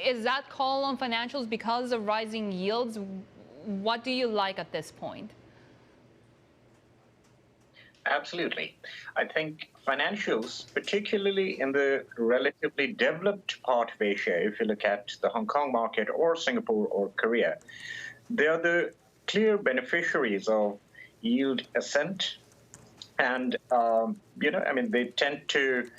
Is that call on financials because of rising yields? What do you like at this point? Absolutely. I think financials, particularly in the relatively developed part of Asia, if you look at the Hong Kong market or Singapore or Korea, they are the clear beneficiaries of yield ascent. And, they tend to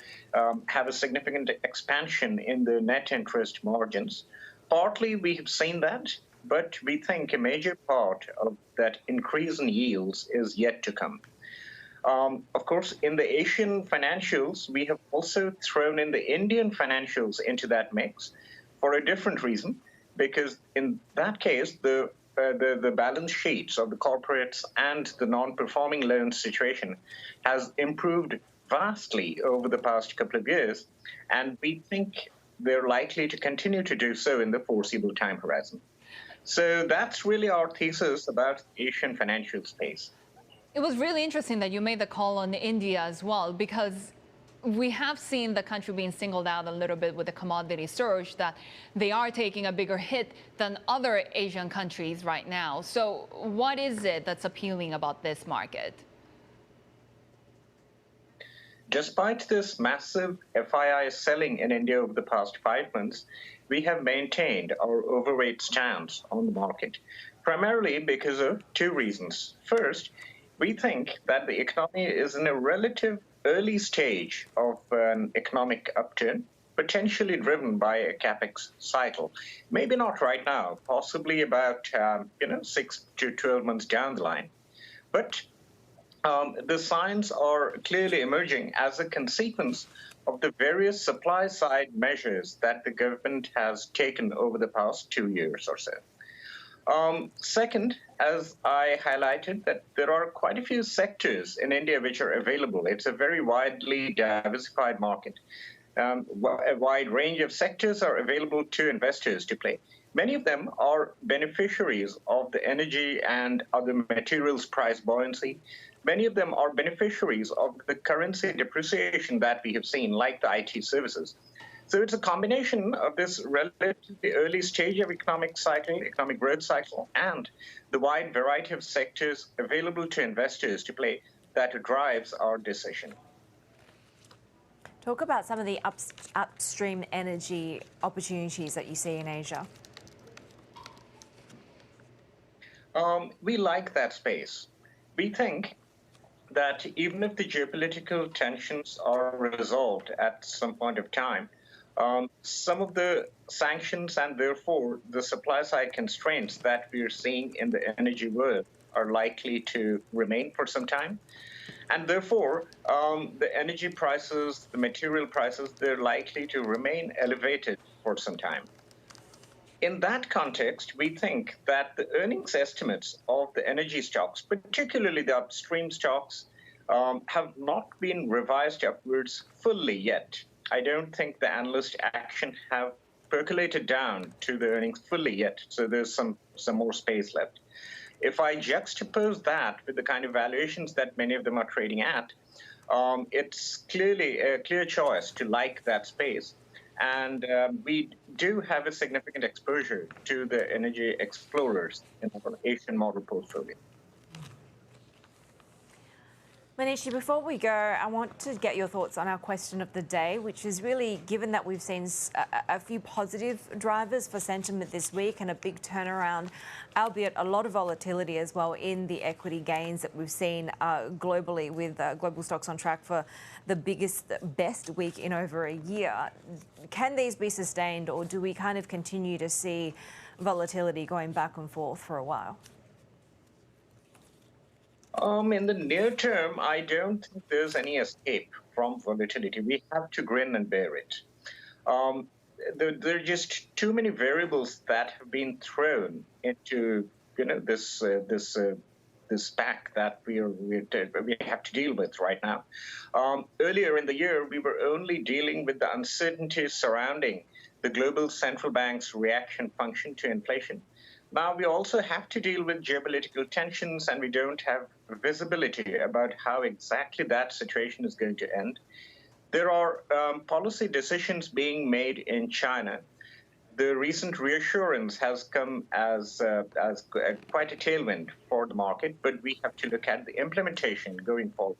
have a significant expansion in the net interest margins. Partly we have seen that, but we think a major part of that increase in yields is yet to come. Of course, in the Asian financials, we have also thrown in the Indian financials into that mix for a different reason, because in that case, the balance sheets of the corporates and the non-performing loans situation has improved vastly over the past couple of years, and we think they're likely to continue to do so in the foreseeable time horizon. So that's really our thesis about the Asian financial space. It was really interesting that you made the call on India as well, because we have seen the country being singled out a little bit with the commodity surge, that they are taking a bigger hit than other Asian countries right now. So what is it that's appealing about this market? Despite this massive FII selling in India over the past 5 months, we have maintained our overweight stance on the market, primarily because of two reasons. First, we think that the economy is in a relative early stage of an economic upturn, potentially driven by a capex cycle. Maybe not right now, possibly about 6 to 12 months down the line. But the signs are clearly emerging as a consequence of the various supply side measures that the government has taken over the past 2 years or so. Second, as I highlighted, that there are quite a few sectors in India which are available. It's a very widely diversified market. A wide range of sectors are available to investors to play. Many of them are beneficiaries of the energy and other materials price buoyancy. Many of them are beneficiaries of the currency depreciation that we have seen, like the IT services. So it's a combination of this relatively early stage of economic growth cycle, and the wide variety of sectors available to investors to play that drives our decision. Talk about some of the upstream energy opportunities that you see in Asia. We like that space. We think that even if the geopolitical tensions are resolved at some point of time, some of the sanctions and therefore the supply side constraints that we're seeing in the energy world are likely to remain for some time. And therefore, the energy prices, the material prices, they're likely to remain elevated for some time. In that context, we think that the earnings estimates of the energy stocks, particularly the upstream stocks, have not been revised upwards fully yet. I don't think the analyst action have percolated down to the earnings fully yet, so there's some more space left. If I juxtapose that with the kind of valuations that many of them are trading at, it's clearly a clear choice to like that space. And we do have a significant exposure to the energy explorers in our Asian model portfolio. Manishi, before we go, I want to get your thoughts on our question of the day, which is really, given that we've seen a few positive drivers for sentiment this week and a big turnaround, albeit a lot of volatility as well in the equity gains that we've seen globally, with global stocks on track for the best week in over a year. Can these be sustained, or do we kind of continue to see volatility going back and forth for a while? In the near term, I don't think there's any escape from volatility. We have to grin and bear it. There are just too many variables that have been thrown into this pack that we have to deal with right now. Earlier in the year, we were only dealing with the uncertainty surrounding the global central bank's reaction function to inflation. Now we also have to deal with geopolitical tensions, and we don't have visibility about how exactly that situation is going to end. There are policy decisions being made in China the recent reassurance has come as quite a tailwind for the market, but we have to look at the implementation going forward.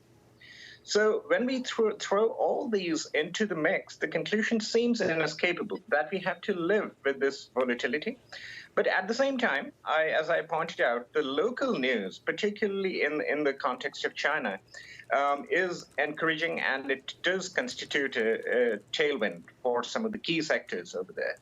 So when we throw all these into the mix, the conclusion seems inescapable that we have to live with this volatility. But at the same time, as I pointed out, the local news, particularly in the context of China, is encouraging, and it does constitute a tailwind for some of the key sectors over there.